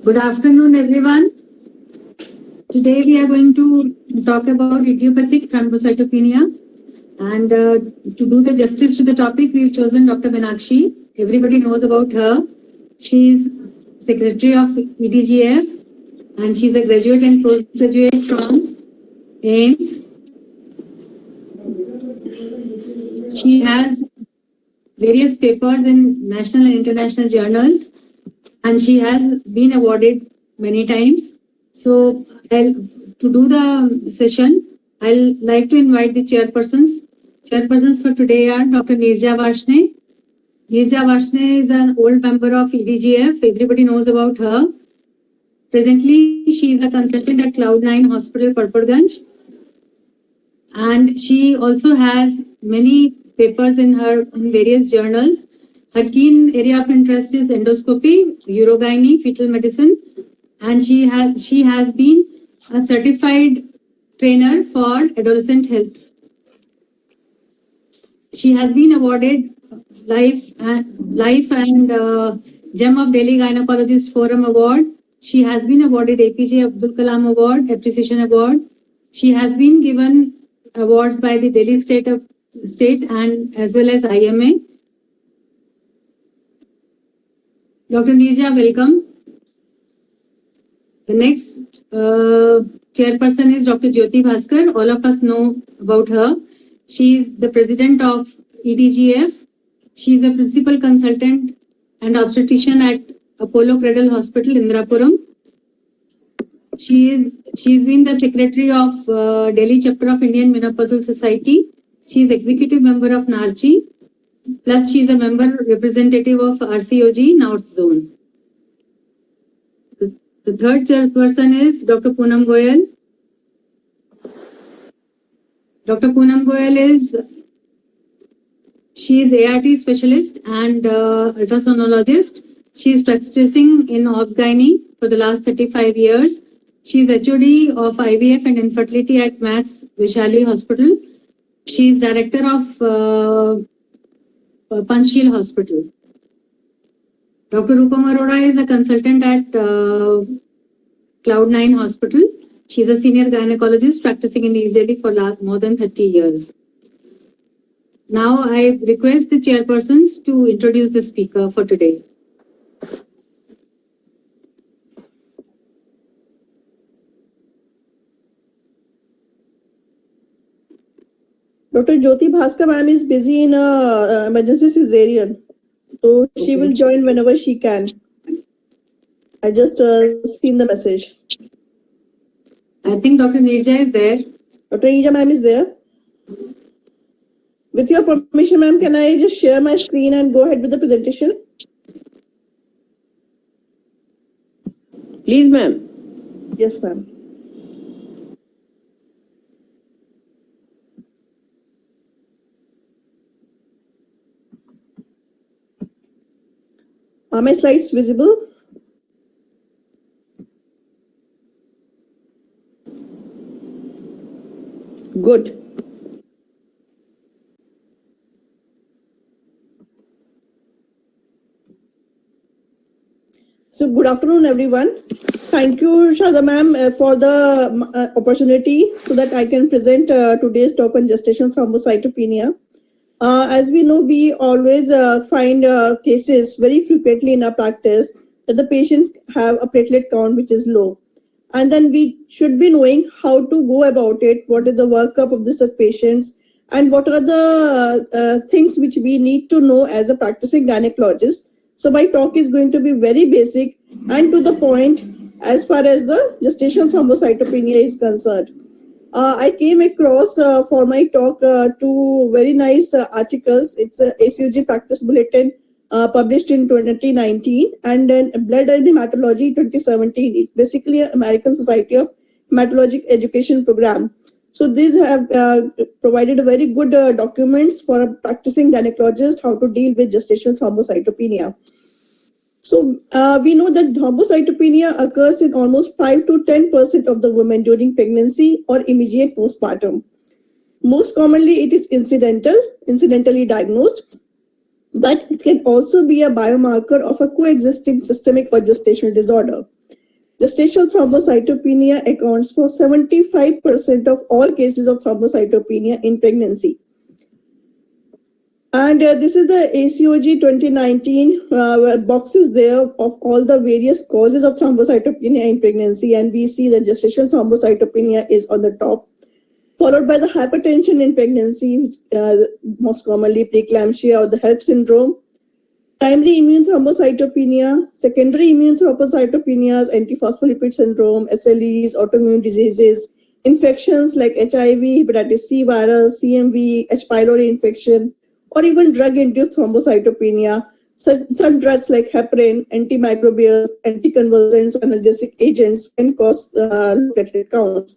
Good afternoon, everyone. Today we are going to talk about idiopathic thrombocytopenia. And to do the justice to the topic, we've chosen Dr. Meenakshi. Everybody knows about her. She's secretary of EDGF and she's a graduate and postgraduate from AIMS. She has various papers in national and international journals and she has been awarded many times. So to do the session, I'll like to invite the chairpersons. Chairpersons for today are Dr. Neerja Varshney. Neerja Varshney is an old member of EDGF. Everybody knows about her. Presently, she is a consultant at Cloud9 Hospital, Parpadganj. And she also has many papers in various journals. Her keen area of interest is endoscopy, urogyne, fetal medicine, and she has been a certified trainer for adolescent health. She has been awarded Life and Gem of Delhi Gynecologist Forum Award. She has been awarded APJ Abdul Kalam Award, Appreciation Award. She has been given awards by the Delhi State and as well as IMA. Dr. Neerja, welcome. The next chairperson is Dr. Jyoti Bhaskar. All of us know about her. She is the president of EDGF. She is a principal consultant and obstetrician at Apollo Cradle Hospital, Indrapuram. She's been the secretary of Delhi chapter of Indian Menopausal Society. She is executive member of NARCHI. Plus, she is a member representative of RCOG North Zone. The third chairperson is Dr. Poonam Goyal. Dr. Poonam Goyal she is ART specialist and ultrasonologist. She is practicing in Obs-Gyne for the last 35 years. She is HOD of IVF and infertility at Max Vishali Hospital. She is director of Panchsheel Hospital. Dr. Rupam Arora is a consultant at Cloud9 Hospital. She is a senior gynecologist practicing in East Delhi for more than 30 years. Now I request the chairpersons to introduce the speaker for today. Dr. Jyoti Bhaskar ma'am is busy in emergency cesarean, so she will join whenever she can. I just seen the message. I think Dr. Neerja is there. Dr. Neerja ma'am is there. With your permission, ma'am, can I just share my screen and go ahead with the presentation? Please, ma'am. Yes, ma'am. Are my slides visible? Good. So good afternoon, everyone. Thank you, Shada ma'am, for the opportunity so that I can present today's talk on gestational thrombocytopenia. As we know, we always find cases very frequently in our practice that the patients have a platelet count which is low. And then we should be knowing how to go about it, what is the workup of these patients, and what are the things which we need to know as a practicing gynecologist. So my talk is going to be very basic and to the point as far as the gestational thrombocytopenia is concerned. I came across for my talk two very nice articles. It's a ACOG Practice Bulletin published in 2019 and then Blood and Hematology 2017. It's basically an American Society of Hematologic Education program. So these have provided very good documents for a practicing gynecologist how to deal with gestational thrombocytopenia. So we know that thrombocytopenia occurs in almost 5 to 10% of the women during pregnancy or immediate postpartum. Most commonly, it is incidentally diagnosed, but it can also be a biomarker of a coexisting systemic or gestational disorder. Gestational thrombocytopenia accounts for 75% of all cases of thrombocytopenia in pregnancy. And this is the ACOG 2019 boxes there of all the various causes of thrombocytopenia in pregnancy. And we see that gestational thrombocytopenia is on the top, followed by the hypertension in pregnancy, which, most commonly preeclampsia or the HELP syndrome, primary immune thrombocytopenia, secondary immune thrombocytopenias, antiphospholipid syndrome, SLEs, autoimmune diseases, infections like HIV, hepatitis C virus, CMV, H. pylori infection, or even drug-induced thrombocytopenia. Some drugs like heparin, antimicrobials, anticonvulsants, analgesic agents can cause low platelet counts.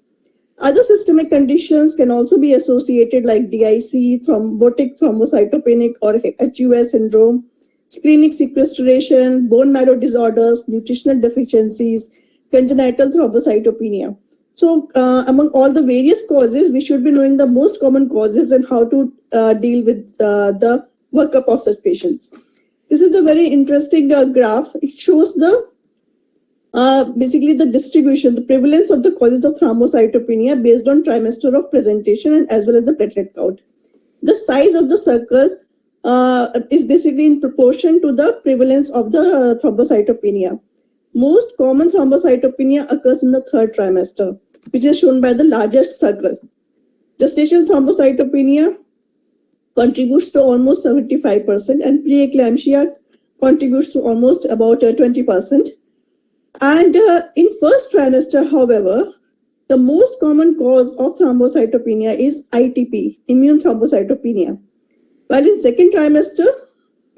Other systemic conditions can also be associated like DIC, thrombotic thrombocytopenic or HUS syndrome, splenic sequestration, bone marrow disorders, nutritional deficiencies, congenital thrombocytopenia. So among all the various causes, we should be knowing the most common causes and how to deal with the workup of such patients. This is a very interesting graph. It shows the basically the distribution, the prevalence of the causes of thrombocytopenia based on trimester of presentation and as well as the platelet count. The size of the circle is basically in proportion to the prevalence of the thrombocytopenia. Most common thrombocytopenia occurs in the third trimester, which is shown by the largest circle. Gestational thrombocytopenia contributes to almost 75% and preeclampsia contributes to almost about 20%. And in first trimester, however, the most common cause of thrombocytopenia is ITP, immune thrombocytopenia. While in second trimester,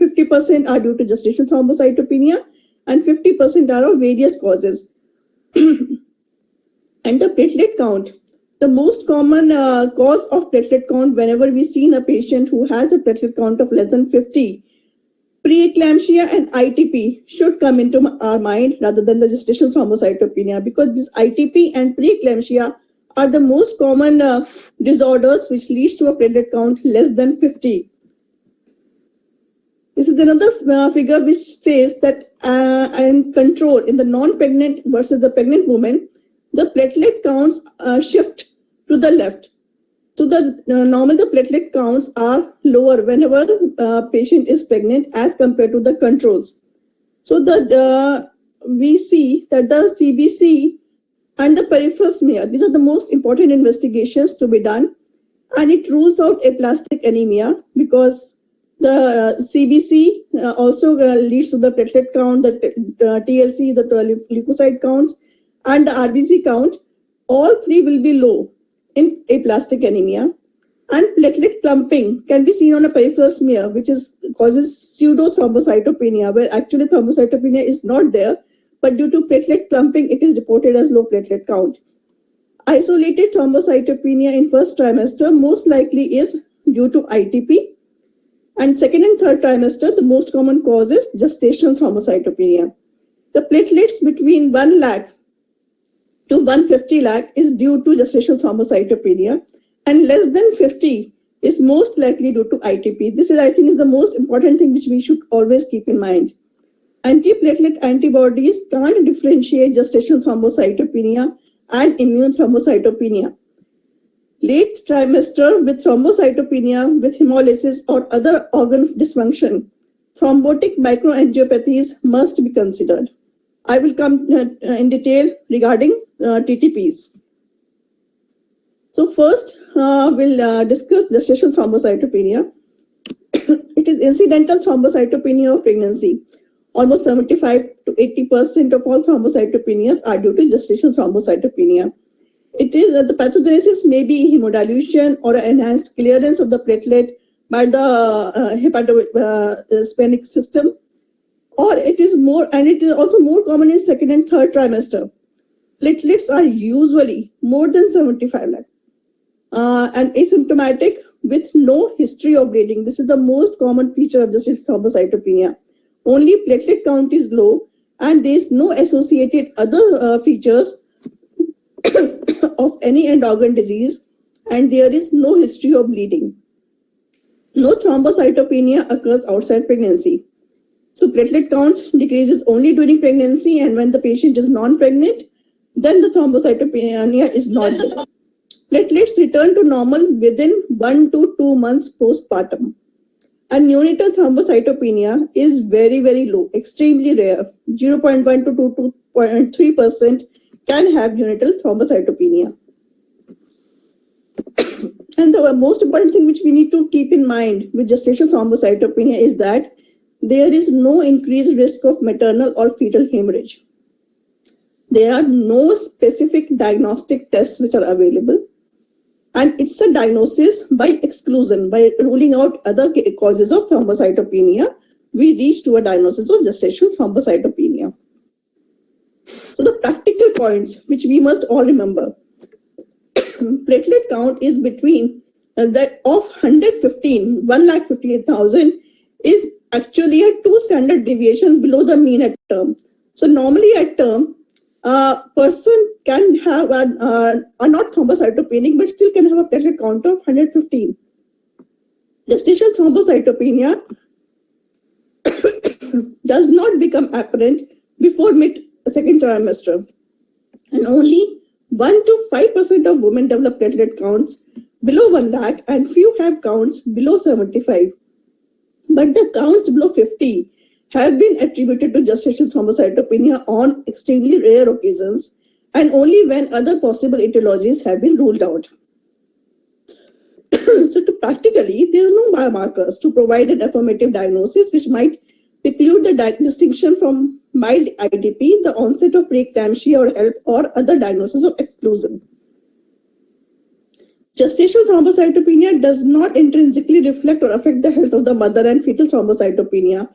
50% are due to gestational thrombocytopenia and 50% are of various causes. And the platelet count, the most common cause of platelet count whenever we see in a patient who has a platelet count of less than 50, preeclampsia and ITP should come into our mind rather than the gestational thrombocytopenia, because this ITP and preeclampsia are the most common disorders which leads to a platelet count less than 50. This is another figure which says that in control in the non-pregnant versus the pregnant woman, the platelet counts shift to the left. So normally the platelet counts are lower whenever the patient is pregnant as compared to the controls. So we see that the CBC and the peripheral smear, these are the most important investigations to be done, and it rules out aplastic anemia because the CBC also leads to the platelet count, the TLC, the leukocyte counts, and the RBC count. All three will be low in aplastic anemia. And platelet clumping can be seen on a peripheral smear, which causes pseudo thrombocytopenia, where actually thrombocytopenia is not there, but due to platelet clumping, it is reported as low platelet count. Isolated thrombocytopenia in first trimester most likely is due to ITP. And second and third trimester, the most common cause is gestational thrombocytopenia. The platelets between 1 lakh to 150 lakh is due to gestational thrombocytopenia, and less than 50 is most likely due to ITP. This is, I think, is the most important thing which we should always keep in mind. Antiplatelet antibodies can't differentiate gestational thrombocytopenia and immune thrombocytopenia. Late trimester with thrombocytopenia with hemolysis or other organ dysfunction, thrombotic microangiopathies must be considered. I will come in detail regarding TTPs. So first, we'll discuss gestational thrombocytopenia. It is incidental thrombocytopenia of pregnancy. Almost 75 to 80% of all thrombocytopenias are due to gestational thrombocytopenia. It is the pathogenesis may be hemodilution or enhanced clearance of the platelet by the hepatosplenic system, or it is more, and it is also more common in second and third trimester. Platelets are usually more than 75 lakh and asymptomatic with no history of bleeding. This is the most common feature of gestational thrombocytopenia. Only platelet count is low and there is no associated other features of any end organ disease, and there is no history of bleeding. No thrombocytopenia occurs outside pregnancy. So platelet counts decreases only during pregnancy, and when the patient is non-pregnant, then the thrombocytopenia is not there. Platelets return to normal within 1 to 2 months postpartum. And neonatal thrombocytopenia is very, very low, extremely rare. 0.1 to 2.3% can have neonatal thrombocytopenia. And the most important thing which we need to keep in mind with gestational thrombocytopenia is that there is no increased risk of maternal or fetal hemorrhage. There are no specific diagnostic tests which are available. And it's a diagnosis by exclusion, by ruling out other causes of thrombocytopenia, we reach to a diagnosis of gestational thrombocytopenia. So the practical points which we must all remember. Platelet count is between that of 1,58,000 is actually a 2 standard deviation below the mean at term. So normally at term, a person can have are not thrombocytopenic, but still can have a platelet count of 115. Gestational thrombocytopenia does not become apparent before mid-second trimester, and only 1 to 5% of women develop platelet counts below 1 lakh, and few have counts below 75. But the counts below 50 have been attributed to gestational thrombocytopenia on extremely rare occasions, and only when other possible etiologies have been ruled out. So practically, there are no biomarkers to provide an affirmative diagnosis which might preclude the distinction from mild ITP, the onset of preeclampsia or HELP, or other diagnosis of exclusion. Gestational thrombocytopenia does not intrinsically reflect or affect the health of the mother, and fetal thrombocytopenia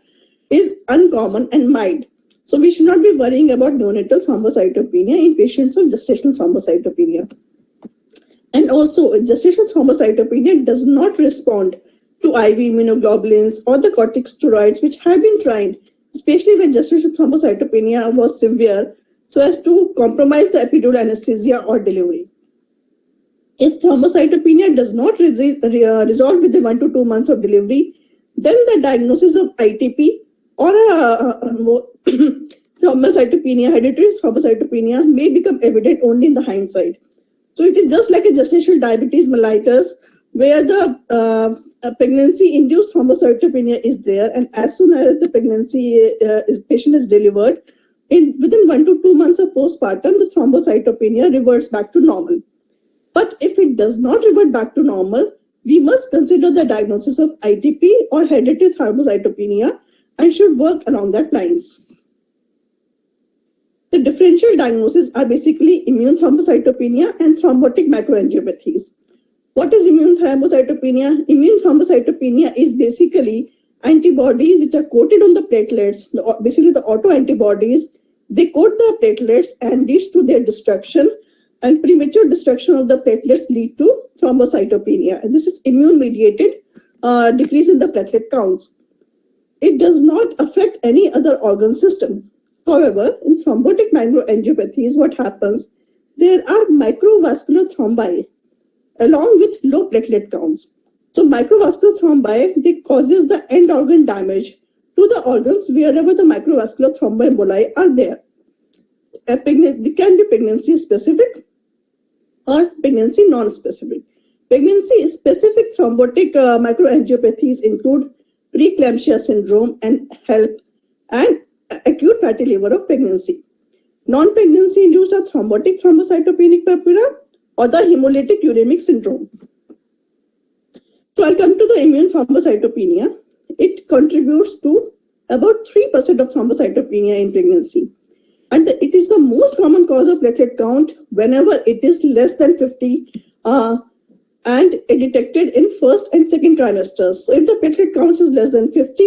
is uncommon and mild. So we should not be worrying about neonatal thrombocytopenia in patients with gestational thrombocytopenia. And also, gestational thrombocytopenia does not respond to IV immunoglobulins or the corticosteroids which have been tried, especially when gestational thrombocytopenia was severe, so as to compromise the epidural anesthesia or delivery. If thrombocytopenia does not resolve within 1 to 2 months of delivery, then the diagnosis of ITP or thrombocytopenia, hereditary thrombocytopenia, may become evident only in the hindsight. So it is just like a gestational diabetes mellitus, where the pregnancy-induced thrombocytopenia is there, and as soon as the patient is delivered, within 1 to 2 months of postpartum, the thrombocytopenia reverts back to normal. But if it does not revert back to normal, we must consider the diagnosis of ITP or hereditary thrombocytopenia and should work along that lines. The differential diagnoses are basically immune thrombocytopenia and thrombotic microangiopathies. What is immune thrombocytopenia? Immune thrombocytopenia is basically antibodies which are coated on the platelets, basically the autoantibodies. They coat the platelets and leads to their destruction, and premature destruction of the platelets lead to thrombocytopenia. And this is immune-mediated decrease in the platelet counts. It does not affect any other organ system. However, in thrombotic microangiopathies, what happens? There are microvascular thrombi along with low platelet counts. So microvascular thrombi, they causes the end organ damage to the organs wherever the microvascular thromboemboli are there. It can be pregnancy specific or pregnancy non-specific. Pregnancy specific thrombotic microangiopathies include preeclampsia syndrome and HELP and acute fatty liver of pregnancy. Non-pregnancy induced are thrombotic thrombocytopenic purpura or the hemolytic uremic syndrome. So I'll come to the immune thrombocytopenia. It contributes to about 3% of thrombocytopenia in pregnancy. And it is the most common cause of platelet count whenever it is less than 50 and detected in first and second trimesters. So if the platelet count is less than 50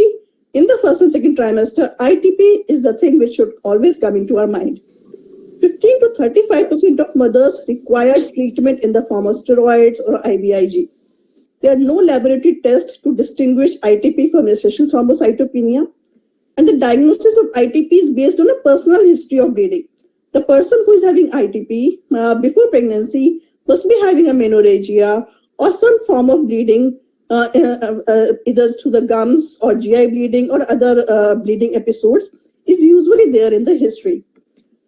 in the first and second trimester, ITP is the thing which should always come into our mind. 15 to 35% of mothers require treatment in the form of steroids or IVIG. There are no laboratory tests to distinguish ITP from gestational thrombocytopenia. And the diagnosis of ITP is based on a personal history of bleeding. The person who is having ITP before pregnancy must be having a menorrhagia or some form of bleeding either through the gums or GI bleeding or other bleeding episodes, is usually there in the history.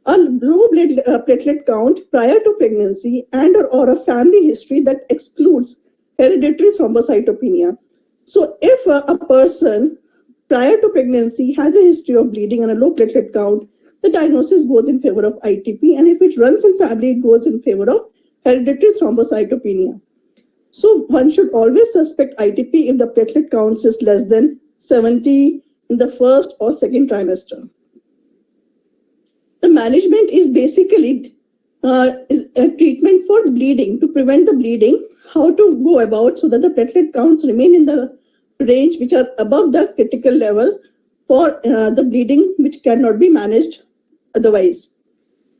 A low platelet count prior to pregnancy and or a family history that excludes hereditary thrombocytopenia. So if a person prior to pregnancy has a history of bleeding and a low platelet count, the diagnosis goes in favor of ITP, and if it runs in family, it goes in favor of hereditary thrombocytopenia. So one should always suspect ITP if the platelet counts is less than 70 in the first or second trimester. The management is basically is a treatment for bleeding, to prevent the bleeding, how to go about so that the platelet counts remain in the range which are above the critical level for the bleeding which cannot be managed otherwise.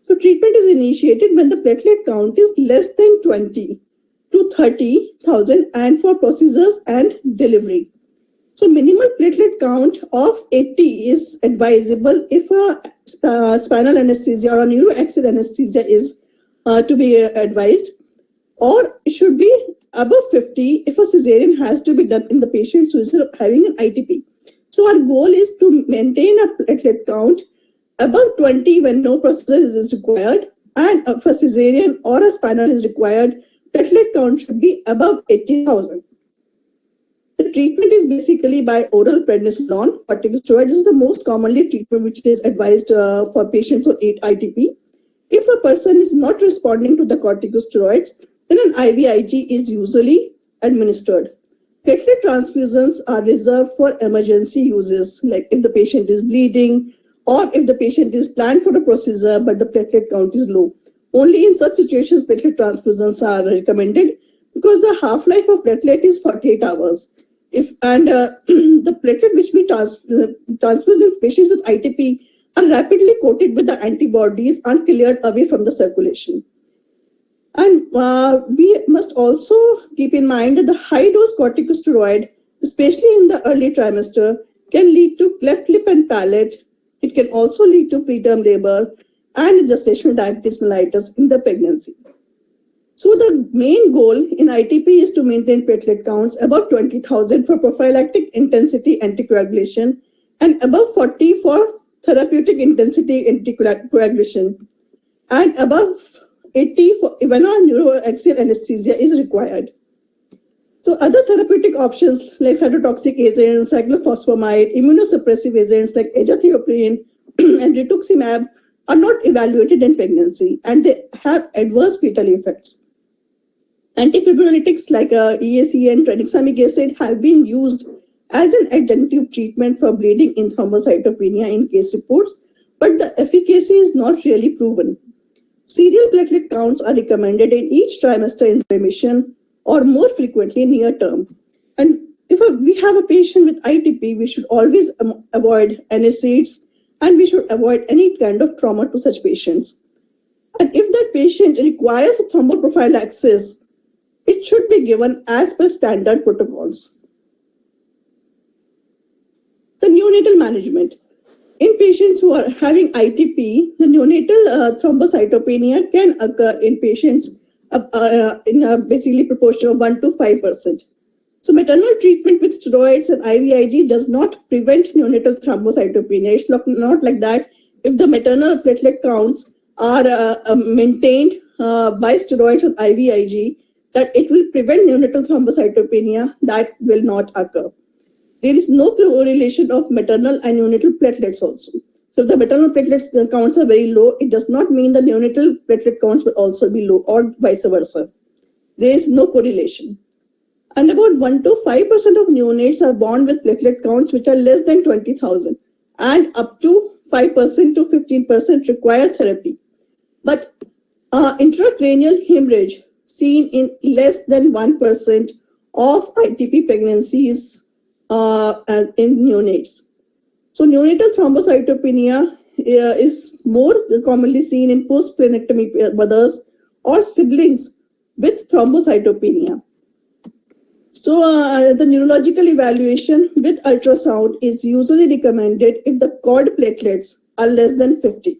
So treatment is initiated when the platelet count is less than 20 to 30,000 and for procedures and delivery. So minimal platelet count of 80 is advisable if a spinal anesthesia or a neuroaxial anesthesia is to be advised, or it should be above 50 if a cesarean has to be done in the patient who is having an ITP. So our goal is to maintain a platelet count above 20 when no procedure is required, and if a cesarean or a spinal is required, platelet count should be above 80,000. The treatment is basically by oral prednisolone. Corticosteroid is the most commonly treatment which is advised for patients with ITP. If a person is not responding to the corticosteroids, then an IVIG is usually administered. Platelet transfusions are reserved for emergency uses, like if the patient is bleeding or if the patient is planned for a procedure but the platelet count is low. Only in such situations platelet transfusions are recommended, because the half-life of platelet is 48 hours. The platelet which we transfuse in patients with ITP are rapidly coated with the antibodies and cleared away from the circulation. And we must also keep in mind that the high-dose corticosteroid, especially in the early trimester, can lead to cleft lip and palate. It can also lead to preterm labor and gestational diabetes mellitus in the pregnancy. So the main goal in ITP is to maintain platelet counts above 20,000 for prophylactic intensity anticoagulation and above 40 for therapeutic intensity anticoagulation, and above 80 for when our neuroaxial anesthesia is required. So other therapeutic options like cytotoxic agents, cyclophosphamide, immunosuppressive agents like azathioprine and rituximab are not evaluated in pregnancy, and they have adverse fetal effects. Antifibrinolytics like EAC and tranexamic acid have been used as an adjunctive treatment for bleeding in thrombocytopenia in case reports, but the efficacy is not really proven. Serial platelet counts are recommended in each trimester in remission or more frequently near term. And if we have a patient with ITP, we should always avoid NSAIDs, and we should avoid any kind of trauma to such patients. And if that patient requires a thromboprophylaxis, it should be given as per standard protocols. The neonatal management. In patients who are having ITP, the neonatal thrombocytopenia can occur in patients in a basically proportion of 1 to 5%. So maternal treatment with steroids and IVIG does not prevent neonatal thrombocytopenia. It's not like that. If the maternal platelet counts are maintained by steroids and IVIG, that it will prevent neonatal thrombocytopenia. That will not occur. There is no correlation of maternal and neonatal platelets also. So if the maternal platelets counts are very low, it does not mean the neonatal platelet counts will also be low, or vice versa. There is no correlation. And about 1 to 5% of neonates are born with platelet counts which are less than 20,000, and up to 5% to 15% require therapy. But intracranial hemorrhage seen in less than 1% of ITP pregnancies in neonates. So neonatal thrombocytopenia is more commonly seen in post-splenectomy mothers or siblings with thrombocytopenia. So the neurological evaluation with ultrasound is usually recommended if the cord platelets are less than 50.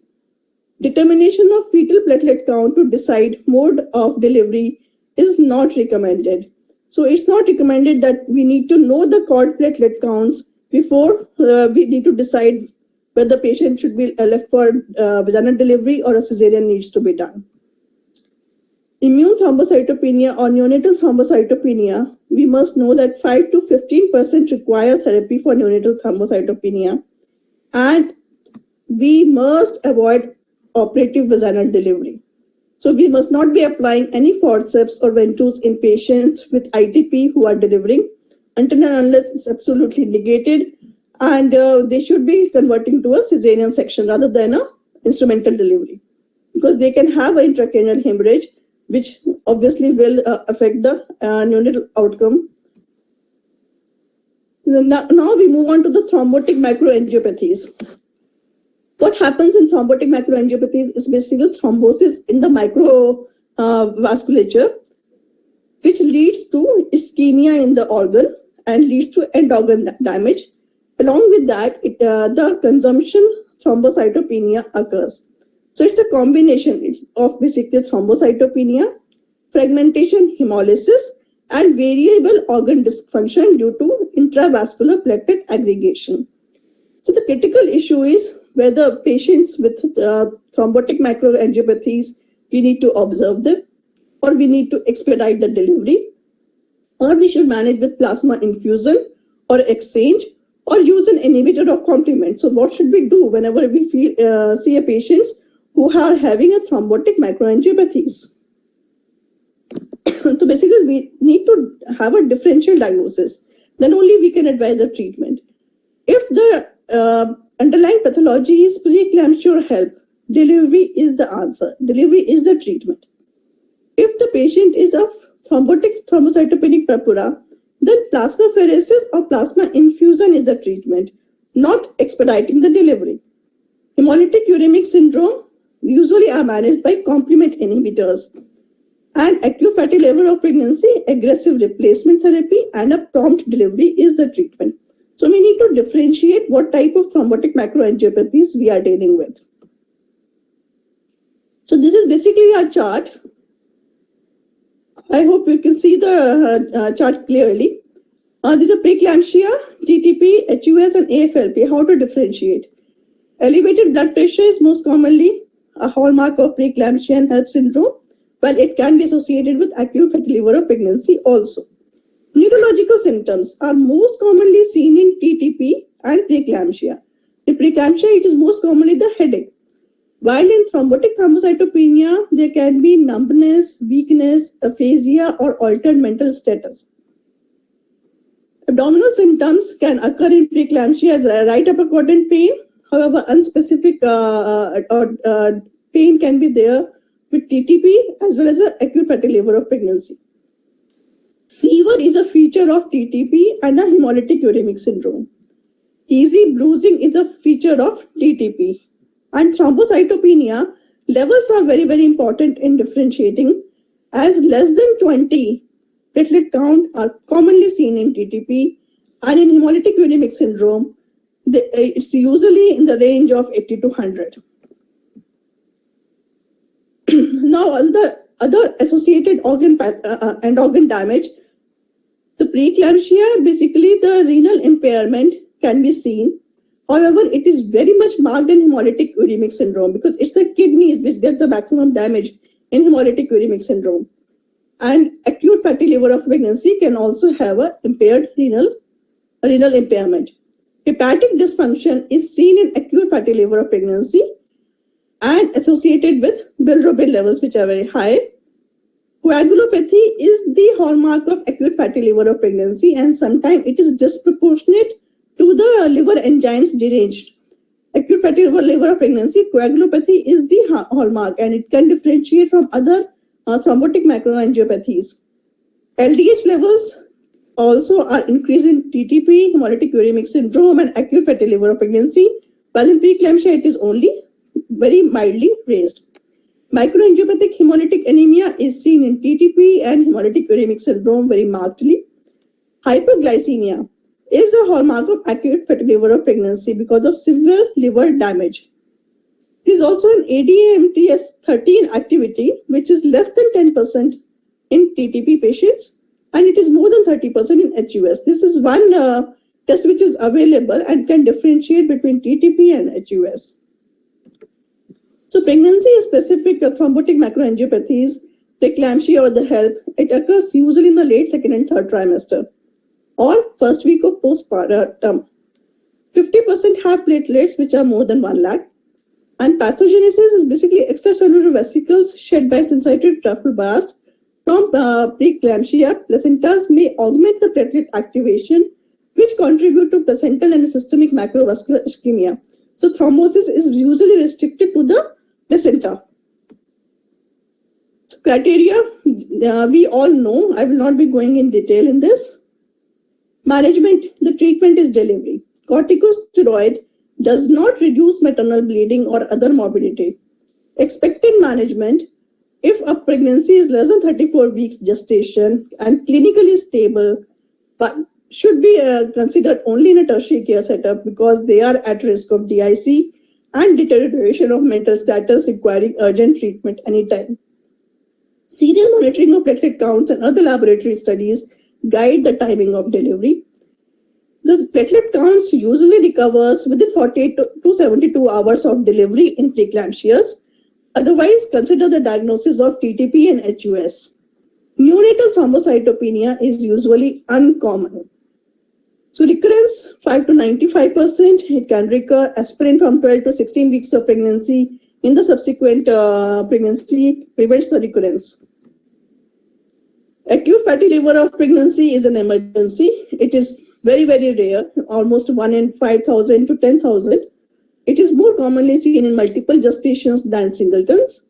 Determination of fetal platelet count to decide mode of delivery is not recommended. So it's not recommended that we need to know the cord platelet counts before we need to decide whether the patient should be left for vaginal delivery or a cesarean needs to be done. Immune thrombocytopenia or neonatal thrombocytopenia, we must know that 5 to 15% require therapy for neonatal thrombocytopenia, and we must avoid operative vaginal delivery. So we must not be applying any forceps or ventouse in patients with ITP who are delivering until and unless it's absolutely negated, and they should be converting to a cesarean section rather than a instrumental delivery, because they can have an intracranial hemorrhage, which obviously will affect the neonatal outcome. Now we move on to the thrombotic macroangiopathies. What happens in thrombotic macroangiopathies is basically thrombosis in the microvasculature, which leads to ischemia in the organ and leads to end organ damage. Along with that, the consumption thrombocytopenia occurs. So it's a combination of basically thrombocytopenia, fragmentation, hemolysis, and variable organ dysfunction due to intravascular platelet aggregation. So the critical issue is whether patients with thrombotic macroangiopathies, we need to observe them, or we need to expedite the delivery, or we should manage with plasma infusion or exchange, or use an inhibitor of complement. So what should we do whenever we see a patient who are having a thrombotic macroangiopathies? So basically, we need to have a differential diagnosis. Then only we can advise a treatment. If the underlying pathology is preeclampsia or HELLP, delivery is the answer. Delivery is the treatment. If the patient is of thrombotic thrombocytopenic purpura, then plasmapheresis or plasma infusion is the treatment, not expediting the delivery. Hemolytic uremic syndrome usually are managed by complement inhibitors. And acute fatty liver of pregnancy, aggressive replacement therapy, and a prompt delivery is the treatment. So we need to differentiate what type of thrombotic macroangiopathies we are dealing with. So this is basically our chart. I hope you can see the chart clearly. These are preeclampsia, TTP, HUS, and AFLP. How to differentiate? Elevated blood pressure is most commonly a hallmark of preeclampsia and HELLP syndrome, while it can be associated with acute fatty liver of pregnancy also. Neurological symptoms are most commonly seen in TTP and preeclampsia. In preeclampsia, it is most commonly the headache. While in thrombotic thrombocytopenia, there can be numbness, weakness, aphasia, or altered mental status. Abdominal symptoms can occur in preeclampsia as right upper quadrant pain. However, unspecific pain can be there with TTP as well as acute fatty liver of pregnancy. Fever is a feature of TTP and a hemolytic uremic syndrome. Easy bruising is a feature of TTP. And thrombocytopenia levels are very, very important in differentiating, as less than 20 platelet count are commonly seen in TTP, and in hemolytic uremic syndrome, it's usually in the range of 80 to 100. Now, other associated organ and organ damage, the preeclampsia, basically the renal impairment can be seen. However, it is very much marked in hemolytic uremic syndrome because it's the kidneys which get the maximum damage in hemolytic uremic syndrome. And acute fatty liver of pregnancy can also have an impaired renal impairment. Hepatic dysfunction is seen in acute fatty liver of pregnancy and associated with bilirubin levels which are very high. Coagulopathy is the hallmark of acute fatty liver of pregnancy, and sometimes it is disproportionate to the liver enzymes deranged. Acute fatty liver of pregnancy, coagulopathy is the hallmark, and it can differentiate from other thrombotic macroangiopathies. LDH levels also are increased in TTP, hemolytic uremic syndrome, and acute fatty liver of pregnancy, while in preeclampsia it is only very mildly raised. Microangiopathic hemolytic anemia is seen in TTP and hemolytic uremic syndrome very markedly. Hyperglycemia is a hallmark of acute fatty liver of pregnancy because of severe liver damage. There is also an ADAMTS 13 activity, which is less than 10% in TTP patients and it is more than 30% in HUS. This is one test which is available and can differentiate between TTP and HUS. So pregnancy-specific thrombotic macroangiopathies, preeclampsia or the HELP, it occurs usually in the late second and third trimester or first week of postpartum. 50% have platelets which are more than 1 lakh. And pathogenesis is basically extracellular vesicles shed by syncytial trophoblast from preeclampsia. Placentas may augment the platelet activation, which contribute to placental and systemic macrovascular ischemia. So thrombosis is usually restricted to the placenta. So criteria, we all know. I will not be going in detail in this. Management, the treatment is delivery. Corticosteroid does not reduce maternal bleeding or other morbidity. Expected management, if a pregnancy is less than 34 weeks gestation and clinically stable, but should be considered only in a tertiary care setup because they are at risk of DIC and deterioration of mental status requiring urgent treatment anytime. Serial monitoring of platelet counts and other laboratory studies guide the timing of delivery. The platelet counts usually recovers within 48 to 72 hours of delivery in preeclampsias. Otherwise, consider the diagnosis of TTP and HUS. Neonatal thrombocytopenia is usually uncommon. So recurrence 5 to 95%. It can recur aspirin from 12 to 16 weeks of pregnancy. In the subsequent pregnancy prevents the recurrence. Acute fatty liver of pregnancy is an emergency. It is very, very rare, almost 1 in 5,000 to 10,000. It is more commonly seen in multiple gestations than singletons.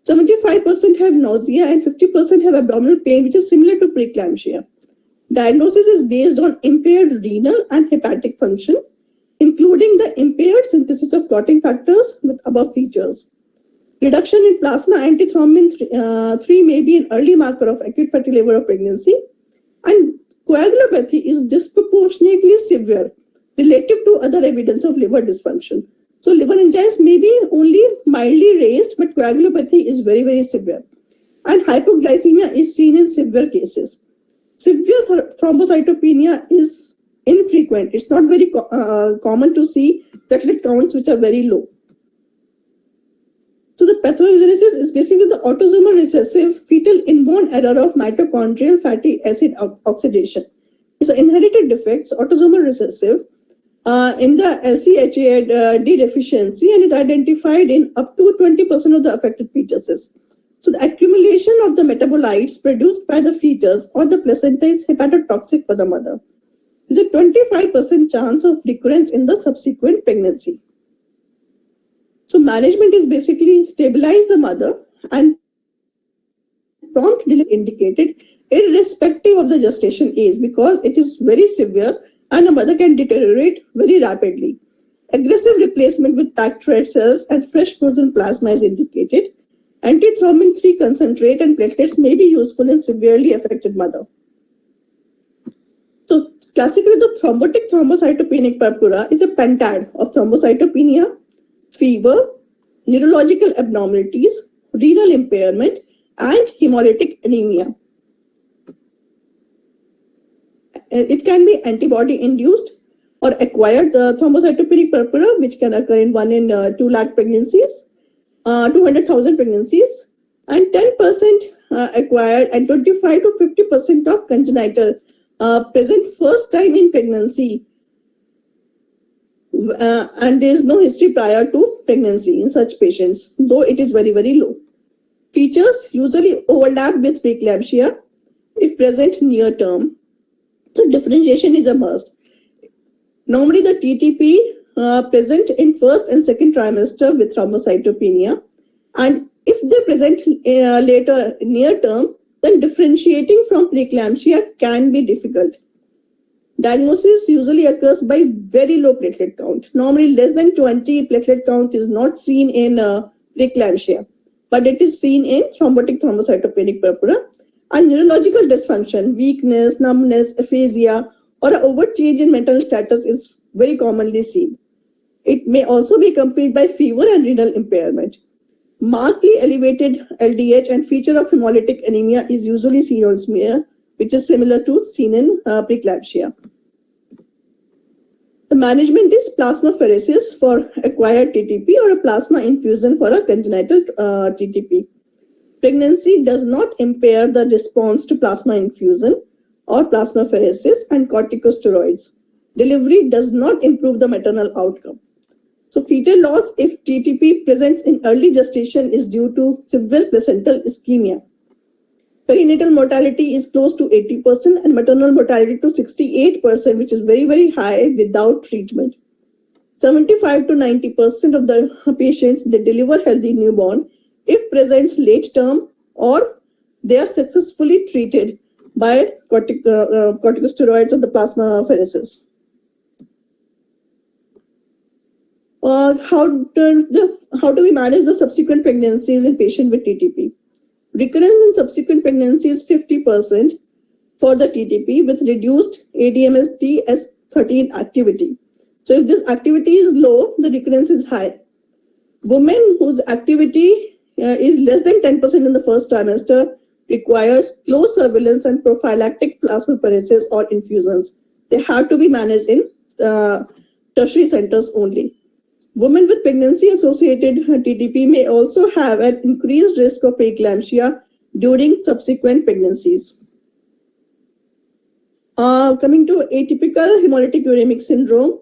75% have nausea and 50% have abdominal pain, which is similar to preeclampsia. Diagnosis is based on impaired renal and hepatic function, including the impaired synthesis of clotting factors with above features. Reduction in plasma antithrombin 3 may be an early marker of acute fatty liver of pregnancy, and coagulopathy is disproportionately severe relative to other evidence of liver dysfunction. So liver enzymes may be only mildly raised, but coagulopathy is very, very severe. And hypoglycemia is seen in severe cases. Severe thrombocytopenia is infrequent. It's not very common to see platelet counts which are very low. So the pathogenesis is basically the autosomal recessive fetal inborn error of mitochondrial fatty acid oxidation. It's an inherited defects, autosomal recessive, in the LCHAD deficiency, and is identified in up to 20% of the affected fetuses. So the accumulation of the metabolites produced by the fetus or the placenta is hepatotoxic for the mother. There's a 25% chance of recurrence in the subsequent pregnancy. So management is basically stabilize the mother and prompt delivery indicated irrespective of the gestation age because it is very severe and a mother can deteriorate very rapidly. Aggressive replacement with packed red cells and fresh frozen plasma is indicated. Antithrombin 3 concentrate and platelets may be useful in severely affected mother. So classically, the thrombotic thrombocytopenic purpura is a pentad of thrombocytopenia, fever, neurological abnormalities, renal impairment, and hemolytic anemia. It can be antibody-induced or acquired thrombocytopenic purpura, which can occur in 1 in 2 lakh pregnancies, 200,000 pregnancies, and 10% acquired, and 25 to 50% of congenital present first time in pregnancy. And there is no history prior to pregnancy in such patients, though it is very, very low. Features usually overlap with preeclampsia if present near term. So differentiation is a must. Normally the TTP present in first and second trimester with thrombocytopenia, and if they present later near term, then differentiating from preeclampsia can be difficult. Diagnosis usually occurs by very low platelet count. Normally less than 20 platelet count is not seen in preeclampsia, but it is seen in thrombotic thrombocytopenic purpura. And neurological dysfunction, weakness, numbness, aphasia, or an overchange in mental status is very commonly seen. It may also be accompanied by fever and renal impairment. Markedly elevated LDH and feature of hemolytic anemia is usually seen on smear which is similar to seen in preeclampsia. The management is plasmapheresis for acquired TTP or a plasma infusion for a congenital TTP. Pregnancy does not impair the response to plasma infusion or plasmapheresis and corticosteroids. Delivery does not improve the maternal outcome. So fetal loss if TTP presents in early gestation is due to severe placental ischemia. Perinatal mortality is close to 80% and maternal mortality to 68%, which is very, very high without treatment. 75 to 90% of the patients, they deliver healthy newborn if presents late term or they are successfully treated by corticosteroids of the plasmapheresis. How do we manage the subsequent pregnancies in patient with TTP? Recurrence in subsequent pregnancy is 50% for the TTP with reduced ADMST S13 activity. So if this activity is low, the recurrence is high. Women whose activity is less than 10% in the first trimester requires close surveillance and prophylactic plasmapheresis or infusions. They have to be managed in tertiary centers only. Women with pregnancy-associated TTP may also have an increased risk of preeclampsia during subsequent pregnancies. Coming to atypical hemolytic uremic syndrome,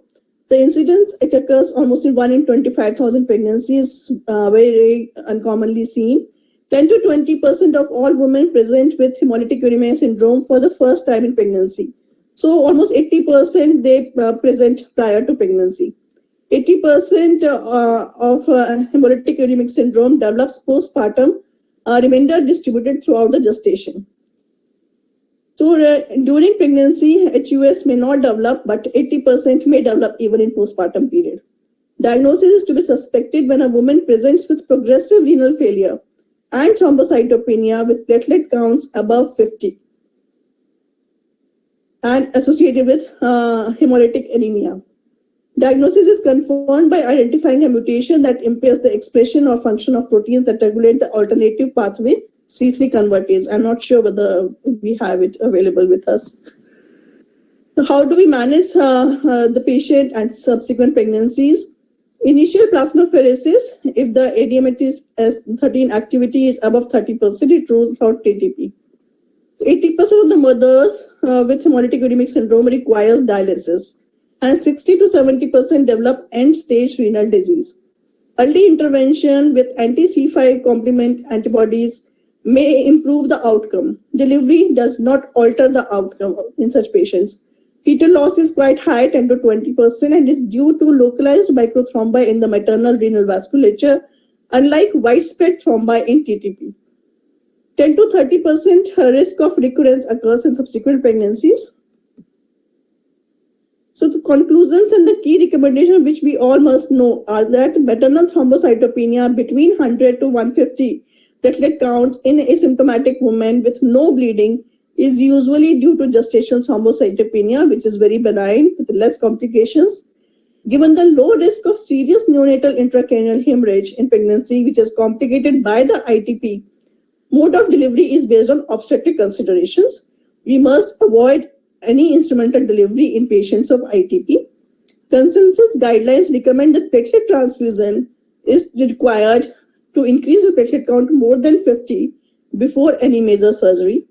the incidence, it occurs almost in 1 in 25,000 pregnancies, very uncommonly seen. 10 to 20% of all women present with hemolytic uremic syndrome for the first time in pregnancy. So almost 80% they present prior to pregnancy. 80% of hemolytic uremic syndrome develops postpartum, remainder distributed throughout the gestation. So during pregnancy, HUS may not develop, but 80% may develop even in postpartum period. Diagnosis is to be suspected when a woman presents with progressive renal failure and thrombocytopenia with platelet counts above 50 and associated with hemolytic anemia. Diagnosis is confirmed by identifying a mutation that impairs the expression or function of proteins that regulate the alternative pathway C3 convertase. I'm not sure whether we have it available with us. So how do we manage the patient and subsequent pregnancies? Initial plasmapheresis, if the ADMT S13 activity is above 30%, it rules out TTP. 80% of the mothers with hemolytic uremic syndrome requires dialysis, and 60 to 70% develop end-stage renal disease. Early intervention with anti-C5 complement antibodies may improve the outcome. Delivery does not alter the outcome in such patients. Fetal loss is quite high, 10 to 20%, and is due to localized microthrombi in the maternal renal vasculature, unlike widespread thrombi in TTP. 10 to 30% risk of recurrence occurs in subsequent pregnancies. So the conclusions and the key recommendations which we all must know are that maternal thrombocytopenia between 100 to 150 platelet counts in asymptomatic women with no bleeding is usually due to gestational thrombocytopenia, which is very benign with less complications. Given the low risk of serious neonatal intracranial hemorrhage in pregnancy, which is complicated by the ITP, mode of delivery is based on obstetric considerations. We must avoid any instrumental delivery in patients of ITP. Consensus guidelines recommend that platelet transfusion is required to increase the platelet count more than 50 before any major surgery.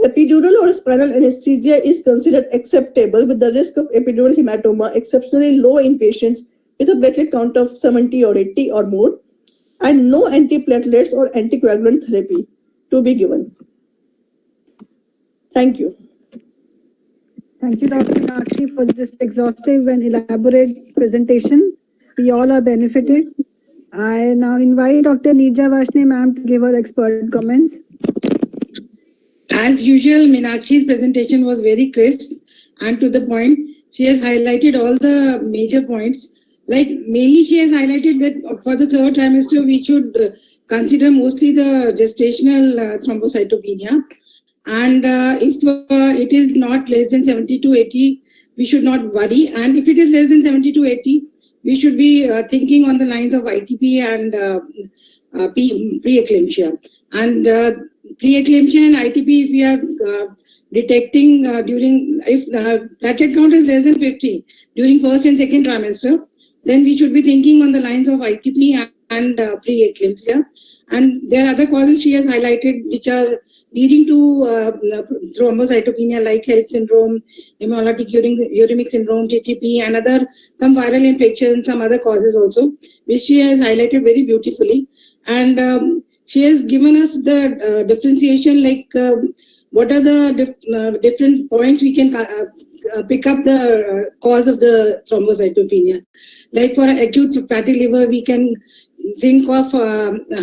Epidural or spinal anesthesia is considered acceptable with the risk of epidural hematoma exceptionally low in patients with a platelet count of 70 or 80 or more, and no antiplatelets or anticoagulant therapy to be given. Thank you. Thank you, Dr. Meenakshi, for this exhaustive and elaborate presentation. We all are benefited. I now invite Dr. Neerja Varshney ma'am to give her expert comments. As usual, Meenakshi's presentation was very crisp and to the point. She has highlighted all the major points. Like mainly she has highlighted that for the third trimester, we should consider mostly the gestational thrombocytopenia. And if it is not less than 70 to 80, we should not worry. And if it is less than 70 to 80, we should be thinking on the lines of ITP and preeclampsia. And preeclampsia and ITP, if we are detecting during, if the platelet count is less than 50 during first and second trimester, then we should be thinking on the lines of ITP and pre-eclampsia. And there are other causes she has highlighted which are leading to thrombocytopenia, like HELLP syndrome, hemolytic uremic syndrome, TTP, and some viral infections, some other causes also, which she has highlighted very beautifully. And she has given us the differentiation, like what are the different points we can pick up the cause of the thrombocytopenia. Like for acute fatty liver, we can think of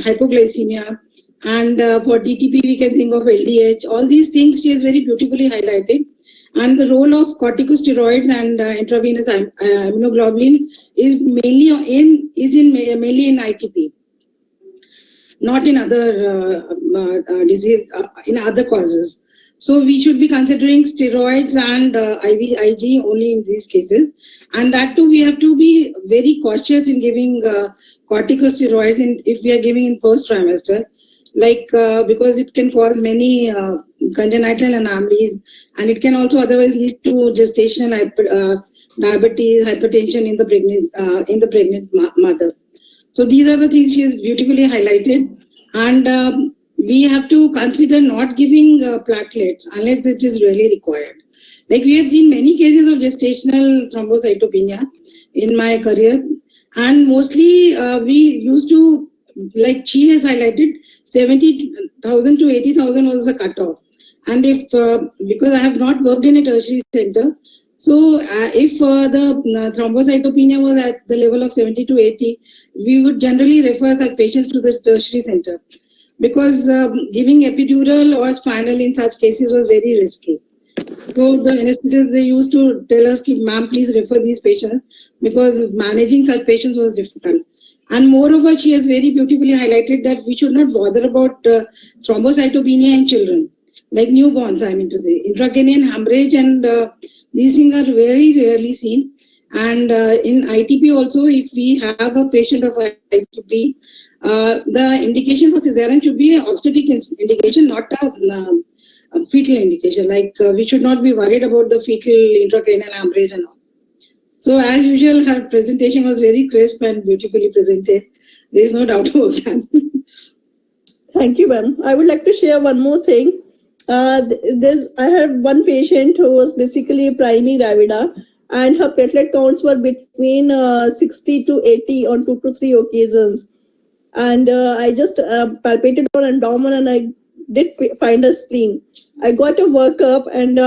hypoglycemia, and for TTP, we can think of LDH. All these things she has very beautifully highlighted. And the role of corticosteroids and intravenous immunoglobulin is mainly in ITP, not in other disease, in other causes. So we should be considering steroids and IVIG only in these cases. And that too, we have to be very cautious in giving corticosteroids if we are giving in first trimester, like because it can cause many congenital anomalies, and it can also otherwise lead to gestational diabetes, hypertension in the pregnant mother. So these are the things she has beautifully highlighted. And we have to consider not giving platelets unless it is really required. Like we have seen many cases of gestational thrombocytopenia in my career, and mostly we used to, like she has highlighted, 70,000 to 80,000 was the cutoff. And if, because I have not worked in a tertiary center, so if the thrombocytopenia was at the level of 70 to 80, we would generally refer such patients to the tertiary center, because giving epidural or spinal in such cases was very risky. So the anesthetists, they used to tell us, ma'am, please refer these patients, because managing such patients was difficult. And moreover, she has very beautifully highlighted that we should not bother about thrombocytopenia in children, like newborns, I mean to say. Intracranial hemorrhage and these things are very rarely seen. And in ITP also, if we have a patient of ITP, the indication for cesarean should be an obstetric indication, not a fetal indication. Like we should not be worried about the fetal intracranial hemorrhage and all. So as usual, her presentation was very crisp and beautifully presented. There is no doubt about that. Thank you, ma'am. I would like to share one more thing. I had one patient who was basically primary gravida, and her platelet counts were between 60 to 80 on 2 to 3 occasions. And I just palpated on abdomen, and I did find a spleen. I got a workup, and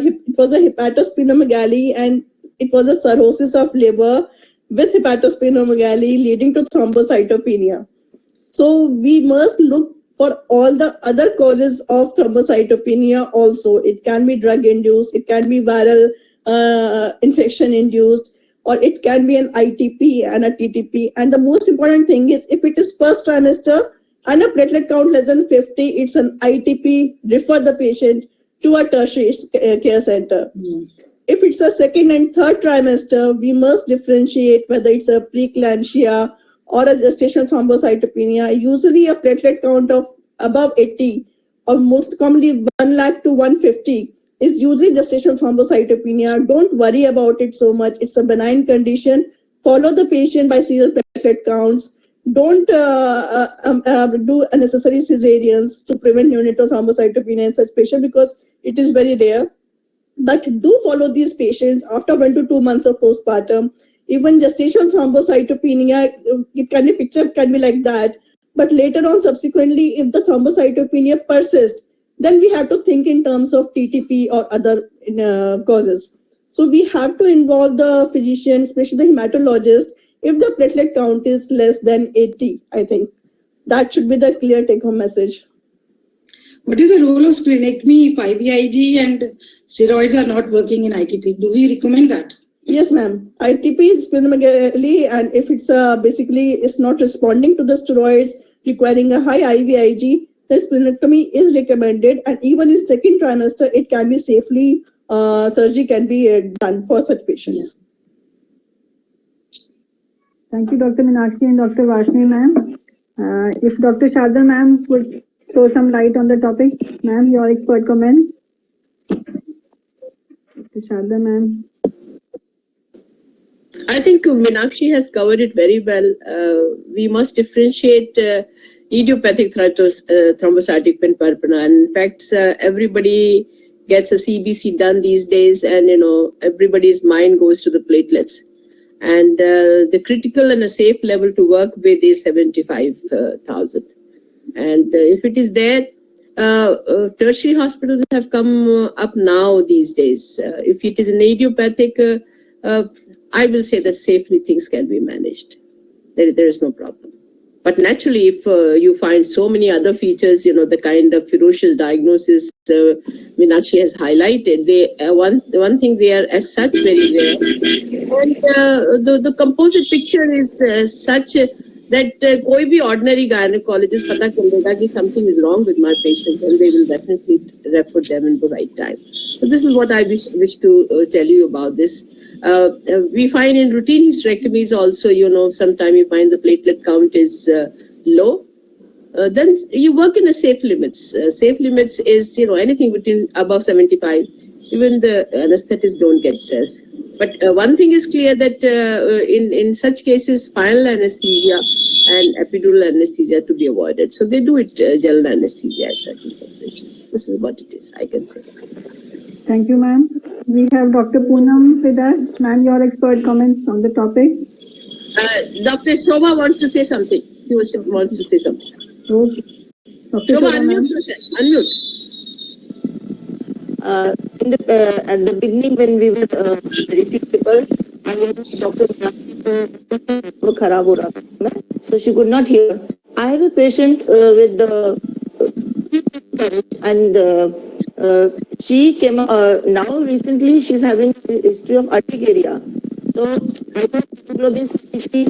it was a hepatosplenomegaly, and it was a cirrhosis of liver with hepatosplenomegaly leading to thrombocytopenia. So we must look for all the other causes of thrombocytopenia also. It can be drug induced, it can be viral infection induced, or it can be an ITP and a TTP. And the most important thing is, if it is first trimester and a platelet count less than 50, it's an ITP, refer the patient to a tertiary care center. If it's a second and third trimester, we must differentiate whether it's a preeclampsia or a gestational thrombocytopenia. Usually a platelet count of above 80, or most commonly 1 lakh to 150, is usually gestational thrombocytopenia. Don't worry about it so much. It's a benign condition. Follow the patient by serial platelet counts. Don't do unnecessary cesareans to prevent neonatal thrombocytopenia in such patients, because it is very rare. But do follow these patients after 1 to 2 months of postpartum. Even gestational thrombocytopenia, it can be pictured, can be like that. But later on, subsequently, if the thrombocytopenia persists, then we have to think in terms of TTP or other causes. So we have to involve the physician, especially the hematologist, if the platelet count is less than 80, I think. That should be the clear take-home message. What is the role of splenectomy if IVIG and steroids are not working in ITP? Do we recommend that? Yes, ma'am. ITP is splenomegaly, and if it's basically it's not responding to the steroids, requiring a high IVIG, the splenectomy is recommended. And even in second trimester, it can be safely, surgery can be done for such patients. Thank you, Dr. Meenakshi and Dr. Vashni, ma'am. If Dr. Shardar, ma'am, would throw some light on the topic. Ma'am, your expert comment. Sharda ma'am. I think Meenakshi has covered it very well. We must differentiate idiopathic thrombocytic purpura. And in fact, everybody gets a CBC done these days, and everybody's mind goes to the platelets. And the critical and a safe level to work with is 75,000. And if it is there, tertiary hospitals have come up now these days. If it is an idiopathic, I will say that safely things can be managed. There is no problem. But naturally, if you find so many other features, the kind of ferocious diagnosis Meenakshi has highlighted, one thing they are as such very rare. And the composite picture is such that koi bhi ordinary gynecologist pata kar lega ki something is wrong with my patient, and they will definitely refer them in the right time. So this is what I wish to tell you about this. We find in routine hysterectomies also, sometimes you find the platelet count is low. Then you work in a safe limits. Safe limits is, anything between above 75. Even the anesthetists don't get tests. But one thing is clear that in such cases, spinal anesthesia and epidural anesthesia to be avoided. So they do it general anesthesia as such in such patients. This is what it is, I can say. Thank you, ma'am. We have Dr. Poonam with us. Ma'am, your expert comments on the topic. Dr. Shobha wants to say something. He wants to say something. Okay. Dr. Shobha, Shobha, ma'am. unmute. At the beginning, when we were very few people, I was Dr. Kharab ho raha tha, so she could not hear. I have a patient with the and she came now recently she's having a history of urticaria. So I thought hemoglobin C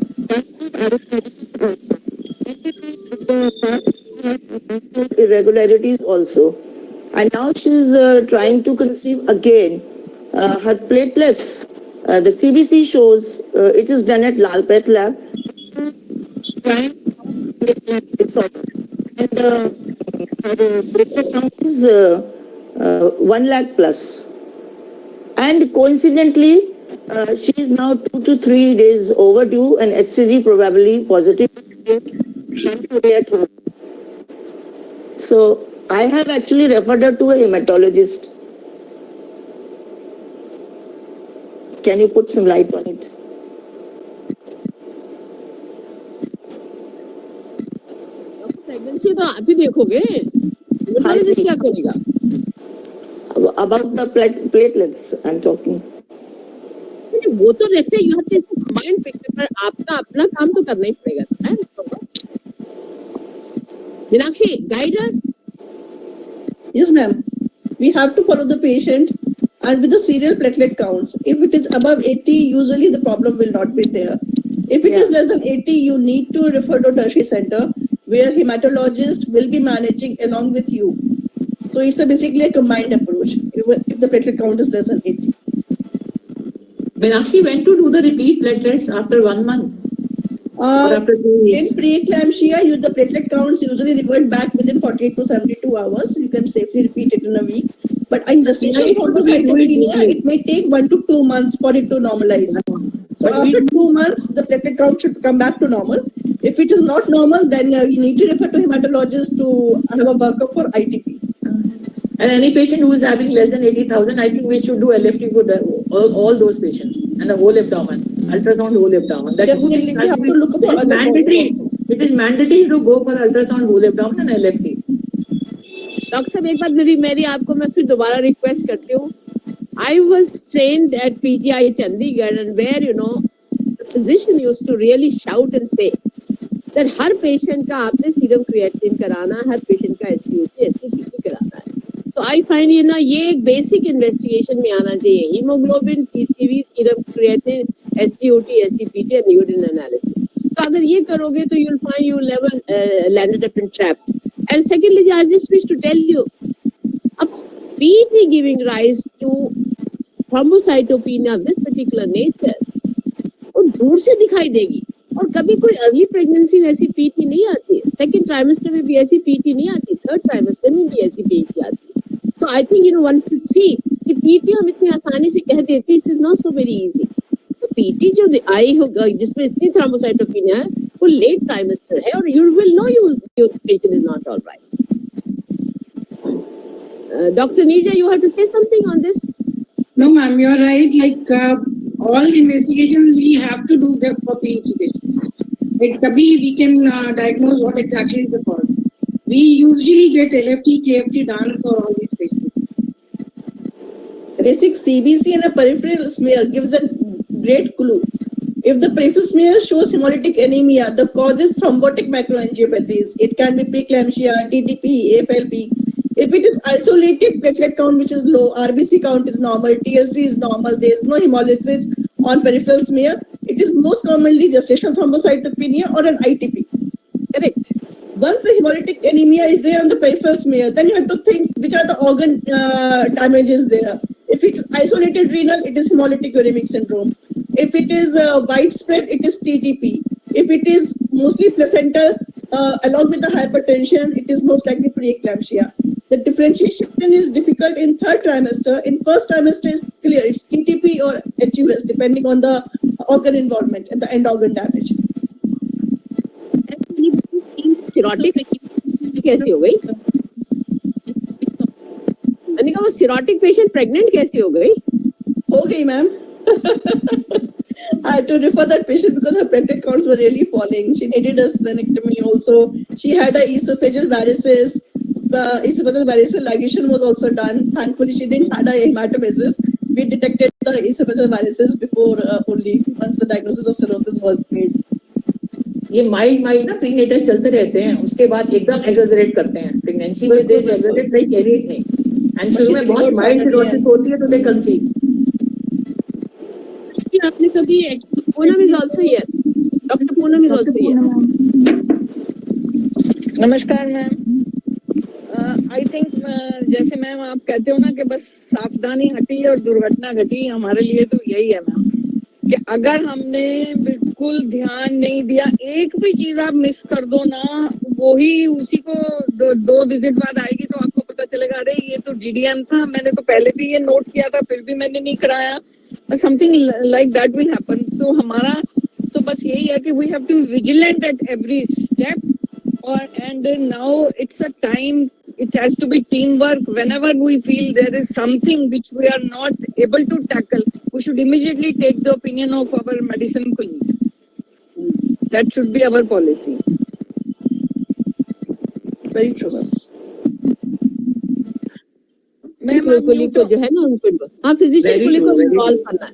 irregularities also. And now she's trying to conceive again. Her platelets, the CBC shows it is done at Lalpet lab. And her platelet count is 1 lakh plus. And coincidentally, she is now 2 to 3 days overdue and HCG probably positive at home. So I have actually referred her to a hematologist. Can you put some light on it? Pregnancy तो आप ही देखोगे, haematologist क्या करेगा? About the platelets, I'm talking. वो तो जैसे you have to combine picture, पर आपका अपना काम तो करना ही पड़ेगा, है? Meenakshi, guide her. Yes, ma'am. We have to follow the patient and with the serial platelet counts. If it is above 80, usually the problem will not be there. If it is less than 80, you need to refer to tertiary center where hematologist will be managing along with you. So it's basically a combined approach if the platelet count is less than 80. Meenakshi went to do the repeat platelets after 1 month. Or after 2 In weeks. preeclampsia, the platelet counts usually revert back within 48 to 72 hours. You can safely repeat it in a week. But in gestational thrombocytopenia, it may take 1 to 2 months for it to normalize. So after 2 months, the platelet count should come back to normal. If it is not normal, then you need to refer to hematologist to have a workup for ITP. And any patient who is having less than 80,000, I think we should do LFT for all those patients and the whole abdomen, ultrasound whole abdomen. That Definitely, we have to look for other mandatory. causes also. It is mandatory to go for ultrasound whole abdomen and LFT. Doctor साहब एक बात मेरी आपको मैं फिर दोबारा request करती हूँ. I was trained at PGI Chandigarh, and where the physician used to really shout and say that her patient का आपने serum creatinine कराना, हर patient का SUT, SCPT कराना है. So I find ये एक basic investigation में आना चाहिए. Hemoglobin, PCV, serum creatinine, SUT, SCPT and urine analysis. तो अगर ये करोगे तो you'll find you will never landed up in trap. And secondly, I just wish to tell you, a PET giving rise to thrombocytopenia of this particular nature, वो दूर से दिखाई देगी. और कभी कोई अर्ली प्रेगनेंसी में ऐसी पीटी नहीं आती, सेकंड ट्राइमेस्टर में भी ऐसी पीटी नहीं आती, थर्ड ट्राइमेस्टर में भी ऐसी पीटी आती. तो I think one should see कि पीटी हम इतनी आसानी से कह देते हैं, it's not so very easy. तो पीटी जो आई होगा जिसमें इतनी थ्रोम्बोसाइटोपेनिया है वो लेट ट्राइमेस्टर है और you will know your patient is not alright. Dr. Neerja, you have to say something on this. No, ma'am, you're right. Like all investigations we have to do them for PH patients. Like tabhi we can diagnose what exactly is the cause. We usually get LFT, KFT done for all these patients. Basic CBC and a peripheral smear gives a great clue. If the peripheral smear shows hemolytic anemia, the cause is thrombotic macroangiopathies. It can be preeclampsia, TTP, AFLP. If it is isolated platelet count which is low, RBC count is normal, TLC is normal, there is no hemolysis on peripheral smear, it is most commonly gestational thrombocytopenia or an ITP. Correct. Once the hemolytic anemia is there on the peripheral smear, then you have to think which are the organ damages there. If it is isolated renal, it is hemolytic uremic syndrome. If it is widespread, it is TTP. If it is mostly placental, along with the hypertension, it is most likely preeclampsia. The differentiation is difficult in third trimester. In first trimester, it's clear. It's TTP or HUS, depending on the organ involvement and the end organ damage. Cirrhotic कैसी हो गई? मैंने कहा वो cirrhotic patient pregnant कैसी हो गई? हो गई, ma'am. I had to refer that patient because her platelet counts were really falling. She needed a splenectomy also. She had a esophageal varices. Esophageal varices ligation was also done. Thankfully, she didn't have a hematomesis. We detected the esophageal varices before only once the diagnosis of cirrhosis was made. ये mild ना prenatal चलते रहते हैं, उसके बाद एकदम exaggerate करते हैं प्रेगनेंसी में, दे एक्सजरेट लाइक एनीथिंग एंड शुरू में बहुत माइल्ड सिरोसिस होती है तो दे कंसीव। आपने कभी Poonam is also here, doctor Poonam is also here. नमस्कार मैम। आई थिंक जैसे मैम आप कहते हो ना कि बस सावधानी हटी और दुर्घटना घटी, हमारे लिए तो यही है मैम कि अगर हमने बिल्कुल ध्यान नहीं दिया, एक भी चीज आप मिस कर दो ना, वही उसी को दो विजिट बाद आएगी तो आपको पता चलेगा अरे ये तो GDM था, मैंने तो पहले भी ये नोट किया था फिर भी मैंने नहीं कराया। Something like that will happen. तो हमारा तो बस यही है कि we have to be vigilant at every step, और and now it's a time, it has to be teamwork. Whenever we feel there is something which we are not able to tackle, we should immediately take the opinion of our medicine colleague. That should be our policy. Very true, ma'am. Physician colleague को जो है ना उनको, हाँ physician colleague को involve करना है।